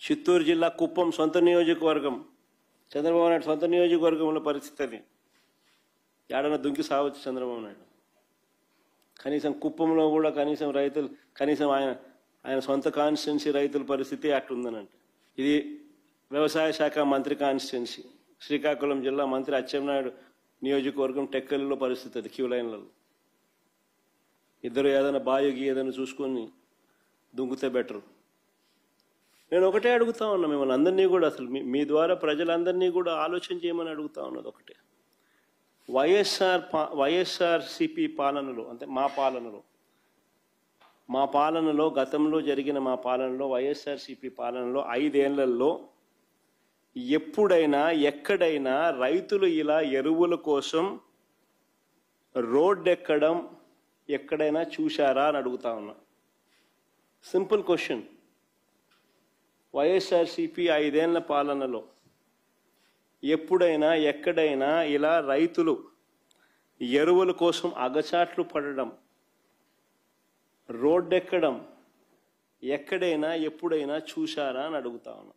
చిత్తూరు జిల్లా కుప్పం సొంత నియోజకవర్గం, చంద్రబాబు నాయుడు సొంత నియోజకవర్గంలో పరిస్థితిని ఏడన్నా దుంకి సావచ్చు చంద్రబాబు నాయుడు. కనీసం కుప్పంలో కూడా కనీసం రైతులు, కనీసం ఆయన సొంత కాన్స్టిట్యున్సీ రైతుల పరిస్థితి అట్లుందనంటే. ఇది వ్యవసాయ శాఖ మంత్రి కాన్స్టిట్యున్సీ, శ్రీకాకుళం జిల్లా మంత్రి అచ్చెన్నాయుడు నియోజకవర్గం టెక్కలిలో పరిస్థితి అది, క్యూ లైన్లలో. ఇద్దరు ఏదైనా బాయోగి ఏదైనా చూసుకొని దుంకుతే బెటరు. నేను ఒకటే అడుగుతా ఉన్నా మిమ్మల్ని అందరినీ కూడా, అసలు మీ ద్వారా ప్రజలందరినీ కూడా ఆలోచన చేయమని అడుగుతా ఉన్నది ఒకటే. వైఎస్ఆర్సిపి పాలనలో, అంటే మా పాలనలో గతంలో జరిగిన మా పాలనలో, వైఎస్ఆర్సిపి పాలనలో 5 ఏళ్లలో ఎప్పుడైనా ఎక్కడైనా రైతులు ఇలా ఎరువుల కోసం రోడ్డు ఎక్కడం ఎక్కడైనా చూశారా అని అడుగుతా ఉన్నా. Simple question. వైఎస్ఆర్సిపి 5 ఏళ్ల పాలనలో ఎప్పుడైనా ఎక్కడైనా ఇలా రైతులు ఎరువుల కోసం అగచాట్లు పడడం, రోడ్డెక్కడం ఎక్కడైనా ఎప్పుడైనా చూశారా అని అడుగుతా ఉన్నా.